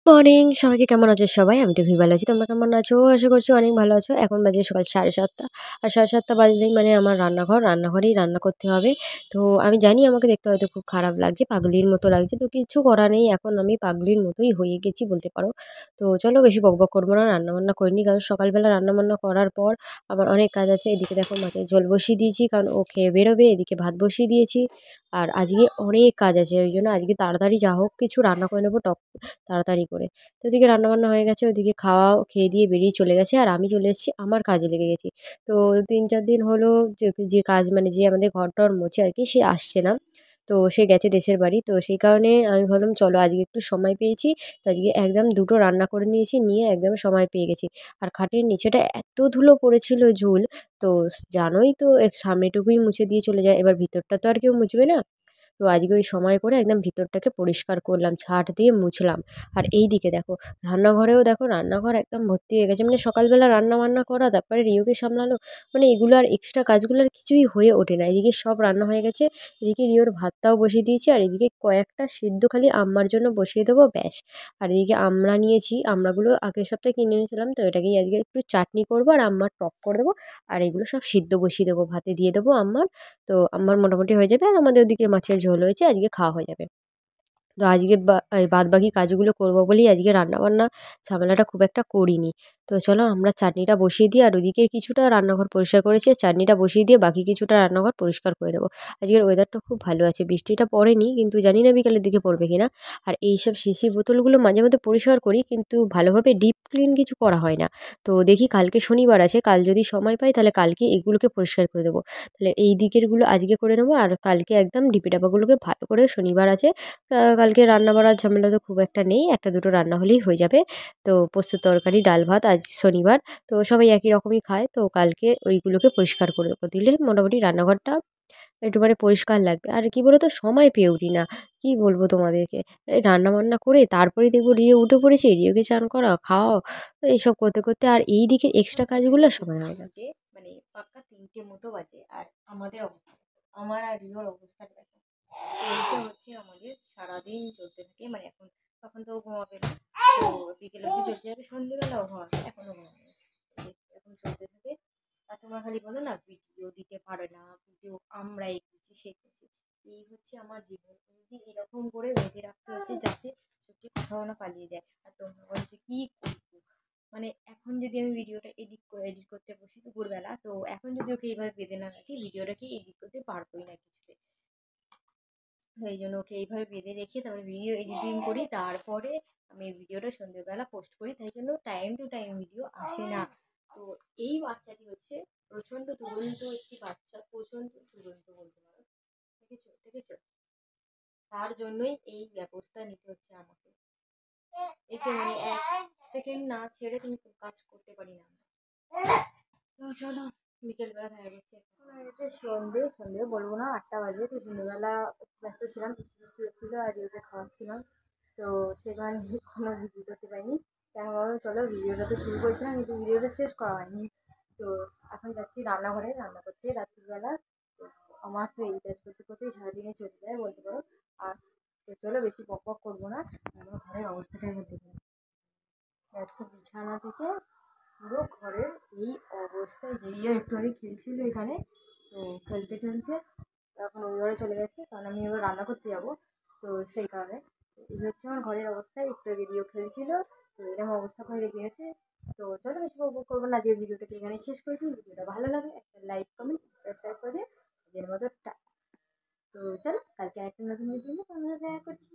Morning সবাইকে কেমন আছো সবাই? আমি তো খুবই ভালো আছি। তোমরা কেমন আছো? আশা করছি অনেক ভালো আছো। এখন বাজে সকাল 7:30। আর 7:30 বাজলেই মানে আমার রান্নাঘরেই রান্না করতে হবে। তো আমি জানি আমাকে দেখতে হয়তো খুব খারাপ লাগছে, পাগলির মতো লাগছে। তো কিছু করার নেই। এখন আমি পাগলির মতোই হয়ে গেছি বলতে পারো। তো চলো বেশি বকবক করবো না। রান্নাবান্না করে নিই। কারণ সকালবেলা রান্নাবান্না করার পর আমার অনেক কাজ আছে। এদিকে দেখো মাথায় জল বসিয়ে দিয়েছি, কারণ ও খেয়ে বেরোবে। এদিকে ভাত বসিয়ে দিয়েছি। আর আজকে অনেক কাজ আছে। ওই জন্য আজকে তাড়াতাড়ি যা হোক কিছু রান্না করে নেবো তাড়াতাড়ি করে। তো এদিকে রান্নাবান্না হয়ে গেছে, ওদিকে খেয়ে দিয়ে বেরিয়ে চলে গেছে, আর আমি চলে এসেছি আমার কাজে লেগে গেছি। তো 3-4 দিন হলো যে যে কাজ মানে যে আমাদের ঘর-টর মোছে আর কি, সে আসছে না। তো সে গেছে দেশের বাড়ি। তো সেই কারণে আমি ভাবলাম চলো আজকে একটু সময় পেয়েছি। তো আজকে একদম 2 টো রান্না করে নিয়েছি, নিয়ে একদম সময় পেয়ে গেছি। আর খাটের নিচেটা এত ধুলো পড়েছিল ঝুল, তো জানোই তো সামনেটুকুই মুছে দিয়ে চলে যায়। এবার ভিতরটা তো আর কেউ মুছবে না। তো আজকে ওই সময় করে একদম ভিতরটাকে পরিষ্কার করলাম, ঝাঁট দিয়ে মুছলাম। আর এই দিকে দেখো রান্নাঘরেও দেখো, রান্নাঘর একদম ভর্তি হয়ে গেছে। মানে সকালবেলা রান্না বান্না করা, তারপরে রিওকে সামলানো, মানে এগুলো আর এক্সট্রা কাজগুলো আর কিছুই হয়ে ওঠে না। এদিকে সব রান্না হয়ে গেছে, এদিকে রিওর ভাতটাও বসিয়ে দিয়েছি, আর এদিকে কয়েকটা সিদ্ধ খালি আম্মার জন্য বসিয়ে দেবো, ব্যাস। আর এদিকে আমড়া নিয়েছি, আমড়াগুলো আগের সপ্তাহে কিনে এনেছিলাম, তো এটাকেই আজকে একটু চাটনি করবো আর আম্মার টক করে দেবো। আর এগুলো সব সিদ্ধ বসিয়ে দেবো, ভাতে দিয়ে দেবো আম্মার। তো আমার মোটামুটি হয়ে যাবে, আর আমাদের ওদিকে মাছের ঝোল হয়েছে, আজকে খাওয়া হয়ে যাবে। তো আজকে এই বাদবাকি কাজগুলো করবো বলেই আজকে রান্নাবান্না ঝামেলাটা খুব একটা করিনি। তো চলো আমরা চাটনিটা বসিয়ে দিই, আর ওদিকে কিছুটা রান্নাঘর পরিষ্কার করেছি, চাটনিটা বসিয়ে দিয়ে বাকি কিছুটা রান্নাঘর পরিষ্কার করে নেবো। আজকের ওয়েদারটা খুব ভালো আছে, বৃষ্টিটা পড়েনি, কিন্তু জানি না বিকালের দিকে পড়বে কিনা। আর এইসব শিশি বোতলগুলো মাঝে মধ্যে পরিষ্কার করি, কিন্তু ভালোভাবে ডিপ ক্লিন কিছু করা হয় না। তো দেখি কালকে শনিবার আছে, কাল যদি সময় পাই তাহলে কালকে এগুলোকে পরিষ্কার করে দেবো। তাহলে এই দিকেরগুলো আজকে করে নেবো, আর কালকে একদম ডিপি ডাবাগুলোকে ভালো করে, শনিবার আছে, কালকে রান্না বাড়ার ঝামেলা তো খুব একটা নেই, 1-2টো রান্না হলেই হয়ে যাবে। তো পোস্ত তরকারি, ডাল ভাত, আজ শনিবার, তো সবাই একই রকমই খায়। তো কালকে ওইগুলোকে পরিষ্কার করে দেবো, দিলে মোটামুটি রান্নাঘরটা একটু মানে পরিষ্কার লাগবে। আর কি বলো তো, সময় পেয়ে উঠি না, কি বলবো তোমাদেরকে। এই রান্না বান্না করে তারপরেই দেখবো রিও উঠে পড়েছে, রিওকে চান করা, খাওয়া, এইসব করতে করতে আর এই দিকের এক্সট্রা কাজগুলো সময় হয় না। মানে পাক্কা 3টে মতো বাজে, আর আমাদের অবস্থা, আমার আর রিওর অবস্থাটা দেখো। এইটা হচ্ছে আমাদের সারাদিন চলতে থাকে। মানে তখন তো ও ঘুমাবে না, তো বিকেল অবধি চলতে যাবে, সন্ধ্যেবেলাও ঘুমাবে, এখনো ঘুমাবে, এখন চলতে থাকে। আর তোমরা খালি বলো না ভিডিও দিতে পারে না, ভিডিও আমরা এই করছি সেই করছি, এই হচ্ছে আমার জীবন। যদি এরকম করে বেঁধে রাখতে হচ্ছে যাতে সত্যি কোথাও না পালিয়ে যায়। আর তোমরা বলছো কি করবো, মানে এখন যদি আমি ভিডিওটা এডিট করতে বসি দুপুরবেলা, তো এখন যদি ওকে এইভাবে বেঁধে না রাখি, ভিডিওটাকে এডিট করতে পারবোই না কিছুতে। তো এই জন্য ওকে এইভাবে বেঁধে রেখে তারপরে ভিডিও এডিটিং করি, তারপরে আমি ভিডিওটা সন্ধ্যেবেলা পোস্ট করি, তাই জন্য টাইম টু টাইম ভিডিও আসে না। তো এই বাচ্চাটি হচ্ছে প্রচণ্ড দুরন্ত একটি বাচ্চা, প্রচণ্ড দুরন্ত বলতে পারো। দেখেছো দেখেছো, তার জন্যই এই ব্যবস্থা নিতে হচ্ছে আমাকে। একে মানে 1 সেকেন্ড না ছেড়ে তুমি কাজ করতে পারি না আমরা। তো চলো বিকেলবেলা দেখা যাচ্ছে, এখন হয়ে গেছে সন্ধে বলবো না, 8টা বাজে। তো সন্ধ্যেবেলা একটু ব্যস্ত ছিলাম, বৃষ্টি বৃষ্টি হচ্ছিলো, আর ওকে খাওয়াচ্ছিলাম। তো সেখানে কোনো ভিডিও করতে পারিনি। কেন বলো, চলো ভিডিওটা তো শুরু করেছিলাম কিন্তু ভিডিওটা শেষ করা হয়নি। তো এখন যাচ্ছি রান্নাঘরে রান্না করতে রাত্রিবেলা। তো আমার তো এই কাজ করতে করতেই সারাদিনে চলে যায় বলতে পারো। আর তো চলো বেশি বক বক করবো না, আমার ঘরের অবস্থাটা একবার দেখে নাও। যাচ্ছে বিছানা থেকে পুরো ঘরের এই অবস্থায়। বেরিয়ে একটু আগে খেলছিল এখানে, তো খেলতে খেলতে এখন ওই ঘরে চলে গেছে, কারণ আমি এবার রান্না করতে যাবো। তো সেই কারণে এই হচ্ছে আমার ঘরের অবস্থা। একটু আগে রিও খেলছিল, তো এরকম অবস্থা করে রেখে গেছে। তো চলো বেশি বকবক করবো না, যে ভিডিওটাকে এখানে শেষ করে দিই। ভিডিওটা ভালো লাগে একটা লাইক কমেন্ট শেয়ার করে দিয়ে এর মতো তো চলো কালকে একটা নতুন ভিডিও নিয়ে তোমাদের দেখা করছি।